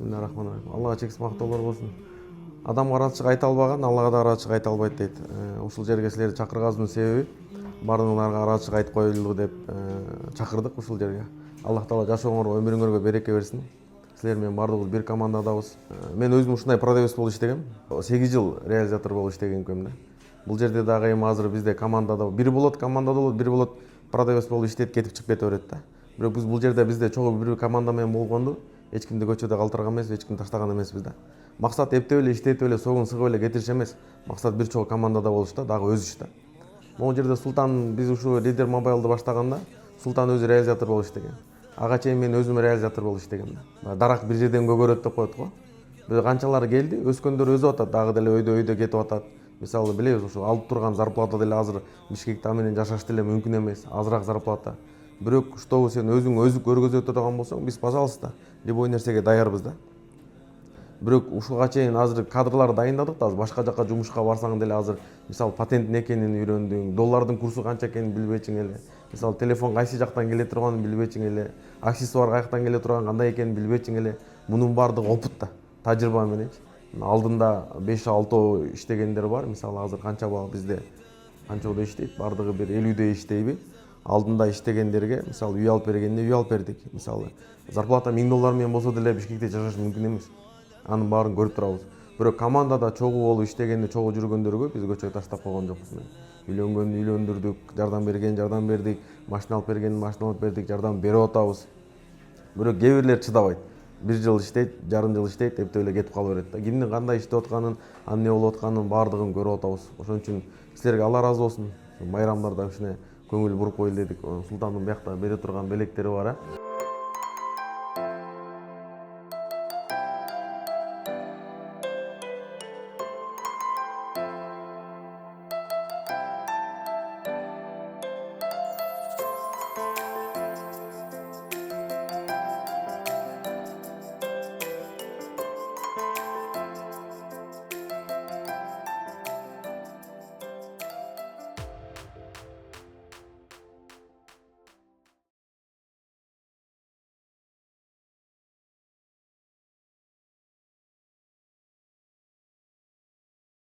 Бисмиллахиррахманиррахим. Аллага чексиз мактоолор болсун. Адам карачык айта албаган, Аллага да карачык айта албайт дейт. Ушул жерге силерди чакырганыбыздын себеби баардыгыңарга карачык айтып коелу деп чакырдык ушул жерге. Аллах таала жашооңорго, өмүрүңөргө береке берсин. Силер менен баардыгыбыз бир командадабыз. Мен өзүм ушундай продавец болуп иштегем. 8 жыл реализатор болуп иштеген экенмин да. Бул жерде дагы эми азыр бизде командада бир болот, командада болот, бир болот продавец болуп иштейт, кетип чыгып кете берет да. Бирок биз бул жерде бизде чогуу бир команда менен болгондо эч кимди көчөдө калтырган эмес, эч кимди таштаган эмеспиз да. Максат эптеп эле иштетип эле согун сыгып эле кетириш эмес. Максат бир чогуу командада болуш да, дагы өсүш да. Могу жерде Султан биз ушу лидер мобайлды баштаганда Султан өзү реализатор болуп иштеген. Ага чейин мен өзүм реализатор болуп иштегем да. Дарак бир жерден көгөрөт деп коет го. Биз канчалары келди, өскөндөр өсүп атат, дагы деле өйдө кетип атат. Мисалы билебиз, ушу алып турган зарплата деле азыр Бишкекте менен жашаш деле мүмкүн эмес, азыраак зарплата. Бирок штобу сен өзүң көргөзө турган болсоң, биз, пожалуйста, любой нерсеге даярбыз да. Бирок ушуга чейин азыр кадрлар дайындадык да, азыр башка жака жумушка барсаң деле азыр мисалы патент эмне экенин үйрөндүң, доллардын курсу канча экенин билбечиң эле. Мисалы телефон кайсы жактан келе турганын билбечиң эле, аксессуар каяктан келе турган, кандай экенин билбечиң эле. Мунун баардыгы опыт да, тажрыйба мененчи. Алдында 5-6 иштегендер бар. Мисалы азыр канча бизде канчада иштейт, баардыгы бир 50дей иштейби. Алдында иштегендерге мисалы үй алып бергенде үй алып бердик. Мисалы зарплата $1000 менен болсо деле Бишкекте жашаш мүмкүн эмес. Анын баарын көрүп турабыз. Бирок командада чогуу болуп иштегенде, чогуу жүргөндөргө биз көчөгө таштап койгон жокпуз. Үйлөнгөн үйлөндүрдүк, жардам бердик, машина алып берген машина алып бердик, жардам берип атабыз. Бирок кээ бирлер чыдабайт. 1 жыл иштейт, жарым жыл иштейт, эптеп эле кетип кала берет да. Кимдин кандай иштеп атканын, эмне болуп атканын баардыгын көрүп атабыз. Ошон үчүн силерге Алла ыраазы болсун. Байрамдарда ушуна көңүл буруп коелу дедик. Султандын биякта бере турган белектери бар.